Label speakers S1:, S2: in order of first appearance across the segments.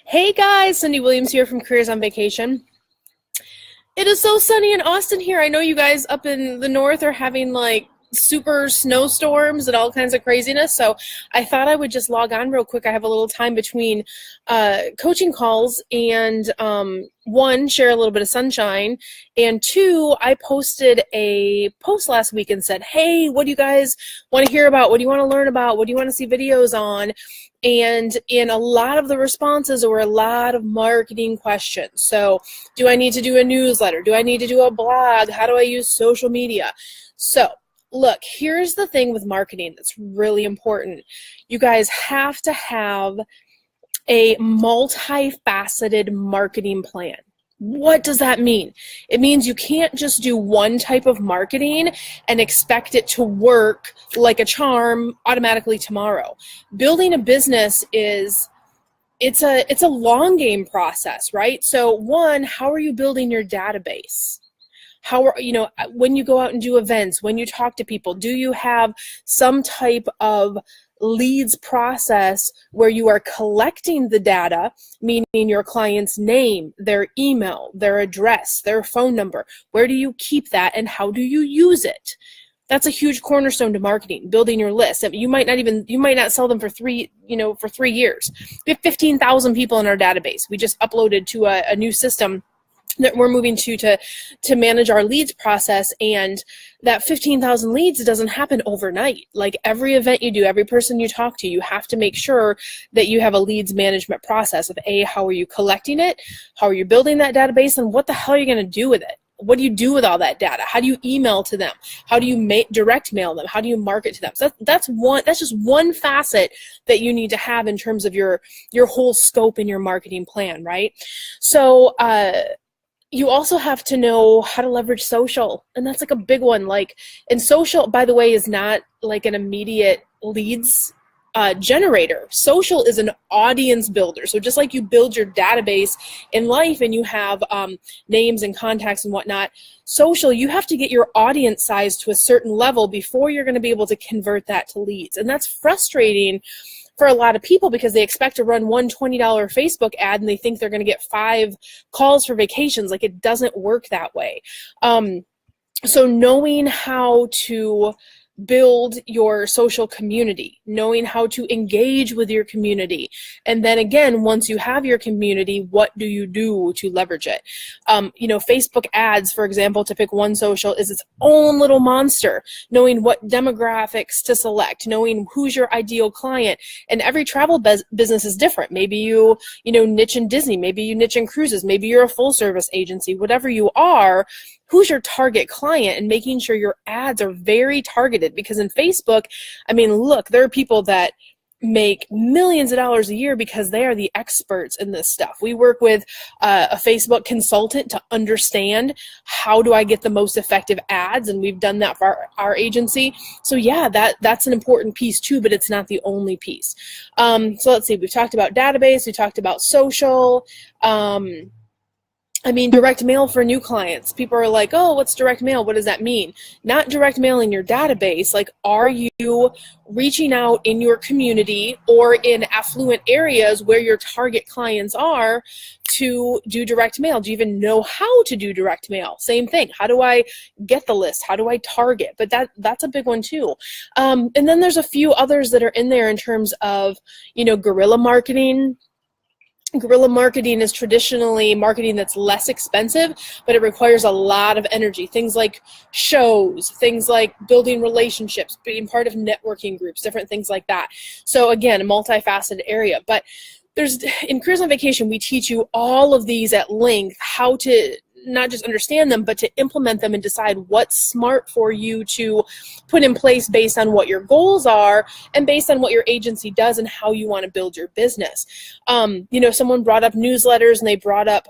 S1: Hey guys, Cyndi Williams here from Careers on Vacation. It is so sunny in Austin here. I know you guys up in the north are having like super snowstorms and all kinds of craziness, so I thought I would just log on real quick. I have a little time between coaching calls and one, share a little bit of sunshine, and two, I posted a post last week and said, hey, what do you guys want to hear about? What do you want to learn about? What do you want to see videos on? And in a lot of the responses were a lot of marketing questions. So do I need to do a newsletter? Do I need to do a blog? How do I use social media? So look, here's the thing with marketing that's really important. You guys have to have a multifaceted marketing plan. What does that mean? It means you can't just do one type of marketing and expect it to work like a charm automatically tomorrow. Building a business it's a long game process, right? So one, how are you building your database? When you go out and do events, when you talk to people, do you have some type of leads process where you are collecting the data, meaning your client's name, their email, their address, their phone number? Where do you keep that and how do you use it? That's a huge cornerstone to marketing, building your list. You might not sell them for 3 years. We have 15,000 people in our database. We just uploaded to a new system that we're moving to manage our leads process, and that 15,000 leads doesn't happen overnight. Like every event you do, every person you talk to, you have to make sure that you have a leads management process of how are you collecting it, how are you building that database, and what the hell are you going to do with it? What do you do with all that data? How do you email to them? How do you direct mail them? How do you market to them? So that's just one facet that you need to have in terms of your whole scope in your marketing plan, right? So you also have to know how to leverage social, and that's like a big one. And social, by the way, is not like an immediate leads generator. Social is an audience builder. So just like you build your database in life and you have names and contacts and whatnot, social, you have to get your audience size to a certain level before you're going to be able to convert that to leads. And that's frustrating for a lot of people because they expect to run one $20 Facebook ad and they think they're going to get 5 calls for vacations. Like, it doesn't work that way. So knowing how to build your social community, knowing how to engage with your community. And then again, once you have your community, what do you do to leverage it? Facebook ads, for example, to pick one social, is its own little monster. Knowing what demographics to select, knowing who's your ideal client. And every travel business is different. Maybe you niche in Disney, maybe you niche in cruises, maybe you're a full service agency, whatever you are. Who's your target client, and making sure your ads are very targeted. Because in Facebook, look, there are people that make millions of dollars a year because they are the experts in this stuff. We work with a Facebook consultant to understand how do I get the most effective ads, and we've done that for our agency. So yeah, that's an important piece too, but it's not the only piece. So let's see, we've talked about database, we talked about social, direct mail for new clients. People are like, oh, what's direct mail? What does that mean? Not direct mailing your database. Like, are you reaching out in your community or in affluent areas where your target clients are to do direct mail? Do you even know how to do direct mail? Same thing. How do I get the list? How do I target? But that's a big one too. And then there's a few others that are in there in terms of, guerrilla marketing. Guerrilla marketing is traditionally marketing that's less expensive, but it requires a lot of energy. Things like shows, things like building relationships, being part of networking groups, different things like that. So again, a multifaceted area. But in Careers on Vacation, we teach you all of these at length, how to not just understand them, but to implement them and decide what's smart for you to put in place based on what your goals are and based on what your agency does and how you want to build your business. Someone brought up newsletters and they brought up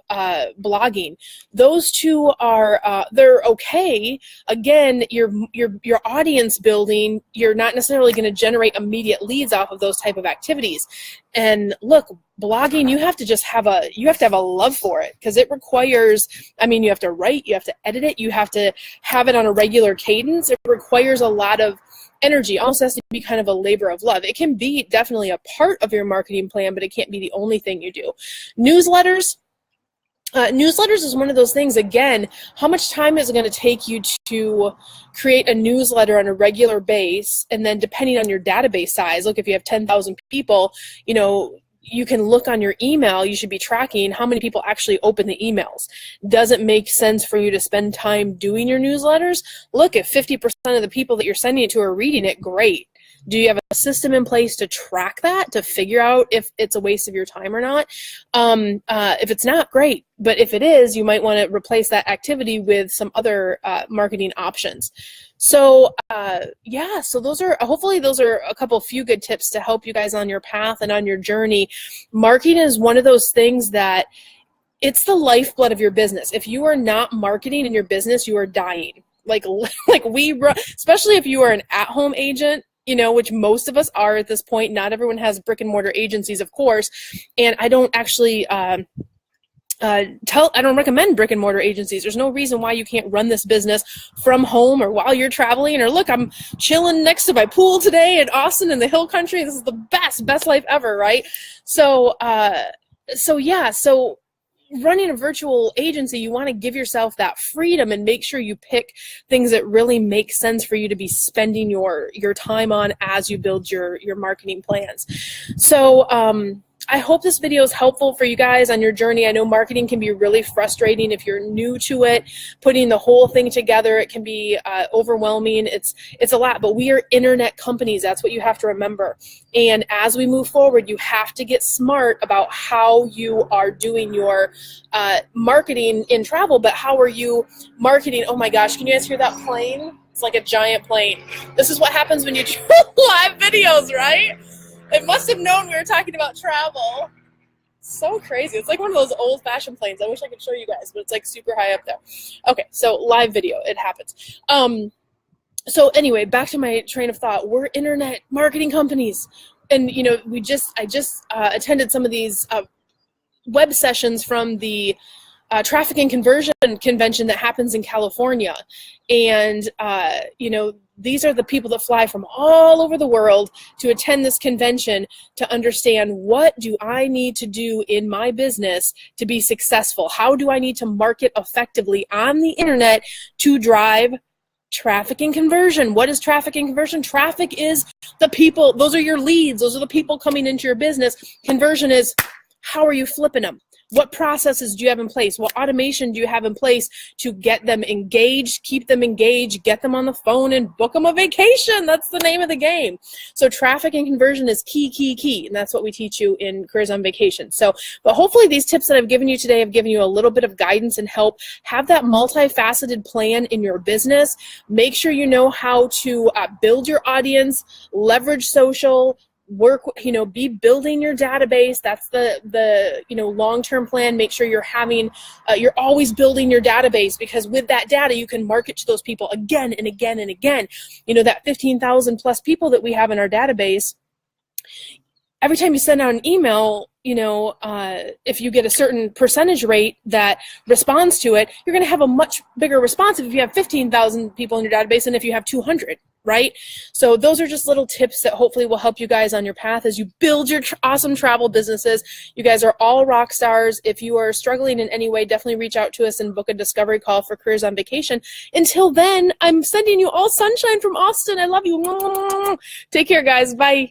S1: blogging. Those two are they're okay. Again, your audience building, you're not necessarily going to generate immediate leads off of those type of activities. And look, blogging, you have to have a love for it, because it requires, you have to write, you have to edit it, you have to have it on a regular cadence. It requires a lot of energy. Almost has to be kind of a labor of love. It can be definitely a part of your marketing plan, but it can't be the only thing you do. Newsletters. Newsletters is one of those things, again, how much time is it going to take you to create a newsletter on a regular base? And then depending on your database size, look, if you have 10,000 people, you know, you can look on your email, you should be tracking how many people actually open the emails. Does it make sense for you to spend time doing your newsletters? Look, if 50% of the people that you're sending it to are reading it, great. Do you have a system in place to track that, to figure out if it's a waste of your time or not? If it's not, great. But if it is, you might want to replace that activity with some other marketing options. So yeah, so hopefully those are a few good tips to help you guys on your path and on your journey. Marketing is one of those things that it's the lifeblood of your business. If you are not marketing in your business, you are dying. Like especially if you are an at-home agent, you know, which most of us are at this point. Not everyone has brick and mortar agencies, of course. And I don't actually I don't recommend brick and mortar agencies. There's no reason why you can't run this business from home or while you're traveling, or look, I'm chilling next to my pool today in Austin in the hill country. This is the best life ever, right? So yeah, so running a virtual agency, you want to give yourself that freedom and make sure you pick things that really make sense for you to be spending your time on as you build your marketing plans. So I hope this video is helpful for you guys on your journey. I know marketing can be really frustrating if you're new to it. Putting the whole thing together, it can be overwhelming. It's a lot, but we are internet companies. That's what you have to remember. And as we move forward, you have to get smart about how you are doing your marketing in travel, but how are you marketing? Oh my gosh, can you guys hear that plane? It's like a giant plane. This is what happens when you do live videos, right? It must have known we were talking about travel. So crazy. It's like one of those old-fashioned planes. I wish I could show you guys, but it's like super high up there. Okay, so live video. It happens. So anyway, back to my train of thought. We're internet marketing companies. And, you know, I just attended some of these web sessions from the traffic and conversion convention that happens in California. And, you know, these are the people that fly from all over the world to attend this convention to understand, what do I need to do in my business to be successful? How do I need to market effectively on the internet to drive traffic and conversion? What is traffic and conversion? Traffic is the people, those are your leads. Those are the people coming into your business. Conversion is, how are you flipping them? What processes do you have in place? What automation do you have in place to get them engaged, keep them engaged, get them on the phone, and book them a vacation? That's the name of the game. So traffic and conversion is key. And that's what we teach you in Careers on Vacation. So, but hopefully these tips that I've given you today have given you a little bit of guidance and help. Have that multifaceted plan in your business. Make sure you know how to build your audience, leverage social, work, you know, be building your database. That's the you know, long-term plan. Make sure you're having, you're always building your database, because with that data, you can market to those people again and again and again. You know, that 15,000 plus people that we have in our database, every time you send out an email, you know, if you get a certain percentage rate that responds to it, you're going to have a much bigger response if you have 15,000 people in your database than if you have 200. Right? So those are just little tips that hopefully will help you guys on your path as you build your awesome travel businesses. You guys are all rock stars. If you are struggling in any way, definitely reach out to us and book a discovery call for Careers on Vacation. Until then, I'm sending you all sunshine from Austin. I love you. Take care, guys. Bye.